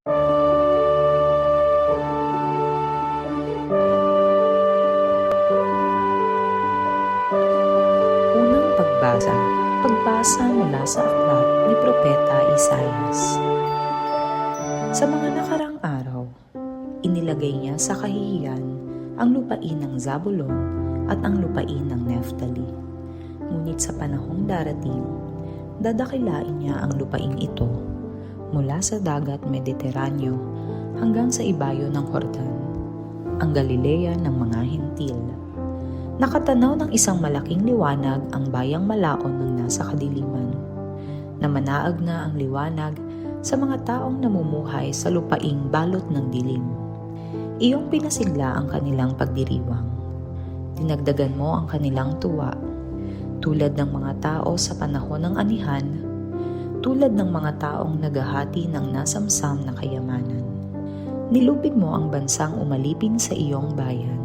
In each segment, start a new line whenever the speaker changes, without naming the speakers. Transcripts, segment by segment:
Unang pagbasa. Pagbasa mula sa aklat ni Propeta Isaias. Sa mga nakarang araw, inilagay niya sa kahihiyan ang lupain ng Zabulon at ang lupain ng Neftali. Ngunit sa panahong darating, dadakilain niya ang lupaing ito mula sa dagat Mediteraneo hanggang sa ibayo ng Jordan, ang Galilea ng mga Hentil. Nakatanaw ng isang malaking liwanag ang bayang malaon ng nasa kadiliman. Namanaag na ang liwanag sa mga taong namumuhay sa lupaing balot ng dilim. Iyong pinasigla ang kanilang pagdiriwang. Dinagdagan mo ang kanilang tuwa, tulad ng mga tao sa panahon ng anihan, tulad ng mga taong naghahati ng nasamsam na kayamanan. Nilupig mo ang bansang umalipin sa iyong bayan,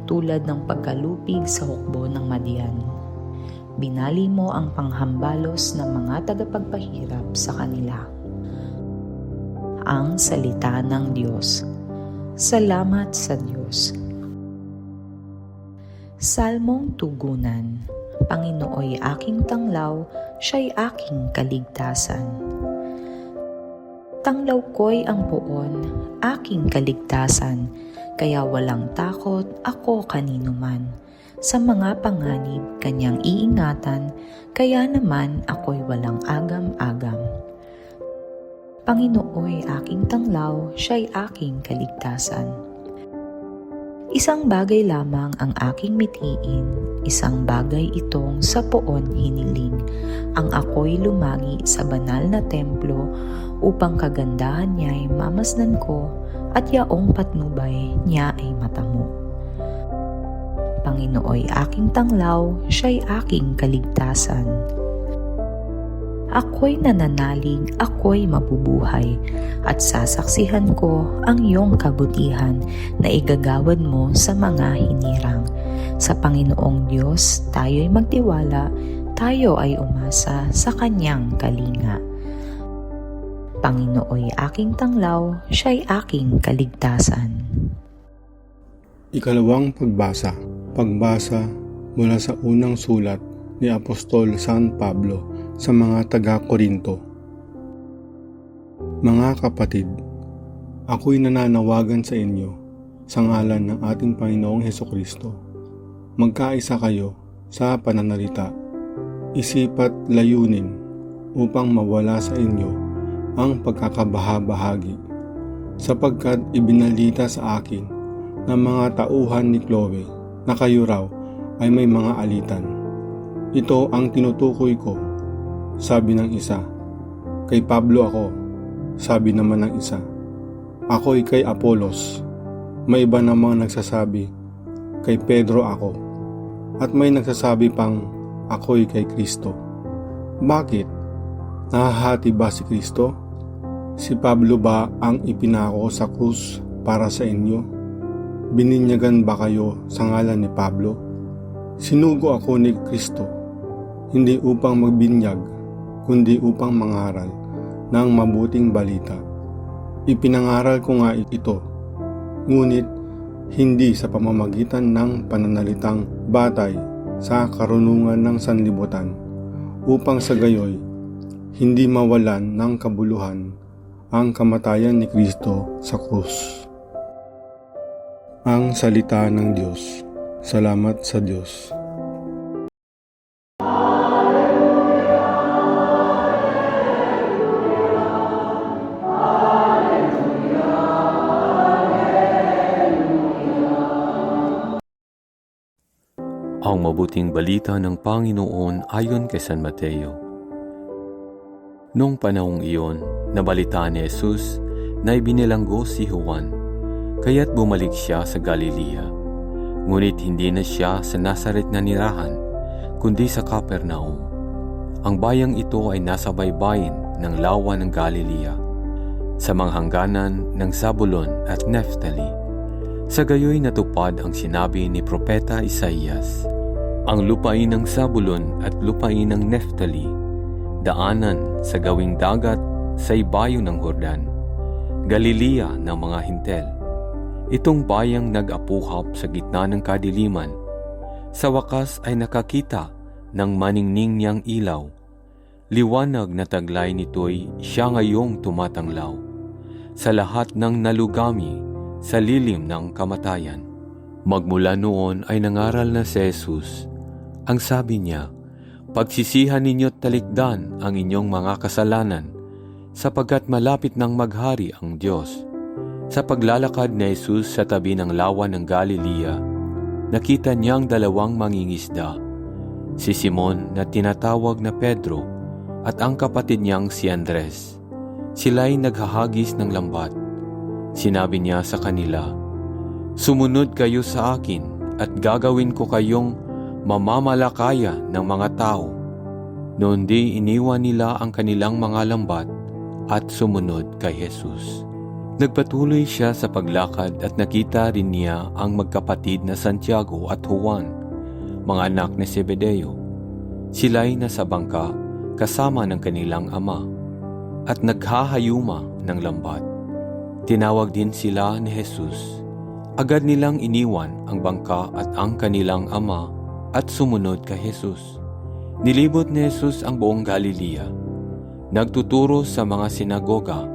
tulad ng pagkalupig sa hukbo ng Madian. Binali mo ang panghambalos ng mga tagapagpahirap sa kanila. Ang salita ng Diyos. Salamat sa Diyos. Salmong Tugunan. Panginooy aking tanglaw, siya'y aking kaligtasan. Tanglaw ko'y ang poon, aking kaligtasan, kaya walang takot ako kanino man. Sa mga panganib kanyang iingatan, kaya naman ako'y walang agam-agam. Panginooy aking tanglaw, siya'y aking kaligtasan. Isang bagay lamang ang aking mithiin, isang bagay itong sa poon hiniling, ang ako'y lumagi sa banal na templo upang kagandahan niya'y mamasdan ko at yaong patnubay niya ay matamo. Panginooy aking tanglaw, siya'y aking kaligtasan. Ako'y nananalig, ako'y mabubuhay, at sasaksihan ko ang iyong kabutihan na igagawad mo sa mga hinirang. Sa Panginoong Diyos, tayo'y magtiwala, tayo ay umasa sa Kanyang kalinga. Panginooy aking tanglaw, siya'y aking kaligtasan.
Ikalawang pagbasa. Pagbasa mula sa unang sulat ni Apostol San Pablo sa mga taga-Korinto. Mga kapatid, ako'y nananawagan sa inyo sa ngalan ng ating Panginoong Hesukristo. Magkaisa kayo sa pananalita, isipat layunin upang mawala sa inyo ang pagkakabaha-bahagi, sapagkat ibinalita sa akin ng mga tauhan ni Chloe na kayo raw ay may mga alitan. Ito ang tinutukoy ko, sabi ng isa. Kay Pablo ako, sabi naman ng isa. Ako'y kay Apolos. May iba namang nagsasabi, kay Pedro ako. At may nagsasabi pang, ako'y kay Kristo. Bakit? Nahahati ba si Kristo? Si Pablo ba ang ipinako sa krus para sa inyo? Bininyagan ba kayo sa ngalan ni Pablo? Sinugo ako ni Kristo, hindi upang magbinyag, kundi upang mangaral ng mabuting balita. Ipinangaral ko nga ito, ngunit hindi sa pamamagitan ng pananalitang batay sa karunungan ng sanlibutan, upang sa gayoy hindi mawalan ng kabuluhan ang kamatayan ni Kristo sa krus. Ang salita ng Diyos. Salamat sa Diyos.
Ang mabuting balita ng Panginoon ayon kay San Mateo. Noong panahong iyon, nabalitaan ni Jesus na ibinilanggo si Juan, kaya't bumalik siya sa Galilea. Ngunit hindi na siya sa Nazaret na nirahan, kundi sa Capernaum. Ang bayang ito ay nasa baybayin ng lawa ng Galilea, sa mga hangganan ng Zabulon at Neftali. Sa gayoy natupad ang sinabi ni Propeta Isaias. Ang lupain ng Zabulon at lupain ng Neftali, daanan sa gawing dagat sa ibayo ng Jordan, Galilea ng mga Hintel. Itong bayang nag-apuhap sa gitna ng kadiliman, sa wakas ay nakakita ng maningning niyang ilaw. Liwanag na taglay nito'y siya ngayong tumatanglaw sa lahat ng nalugami sa lilim ng kamatayan. Magmula noon ay nangaral na si Jesus. Ang sabi niya, "Pagsisihan ninyo't talikdan ang inyong mga kasalanan, sapagkat malapit nang maghari ang Diyos." Sa paglalakad ni Jesus sa tabi ng lawa ng Galilea, nakita niyang dalawang mangingisda, si Simon na tinatawag na Pedro at ang kapatid niyang si Andres. Sila'y naghahagis ng lambat. Sinabi niya sa kanila, "Sumunod kayo sa akin at gagawin ko kayong mamamalakaya ng mga tao." Noon di iniwan nila ang kanilang mga lambat at sumunod kay Jesus. Nagpatuloy siya sa paglakad at nakita rin niya ang magkapatid na Santiago at Juan, mga anak ni Zebedeo. Sila'y nasa bangka kasama ng kanilang ama at naghahayuma ng lambat. Tinawag din sila ni Jesus. Agad nilang iniwan ang bangka at ang kanilang ama at sumunod kay Jesus. Nilibot ni Jesus ang buong Galilea. Nagtuturo sa mga sinagoga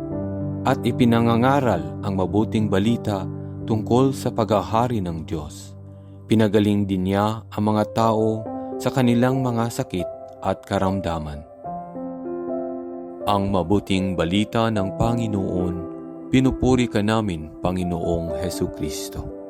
at ipinangangaral ang mabuting balita tungkol sa paghahari ng Diyos. Pinagaling din niya ang mga tao sa kanilang mga sakit at karamdaman. Ang mabuting balita ng Panginoon, pinupuri ka namin, Panginoong Hesukristo.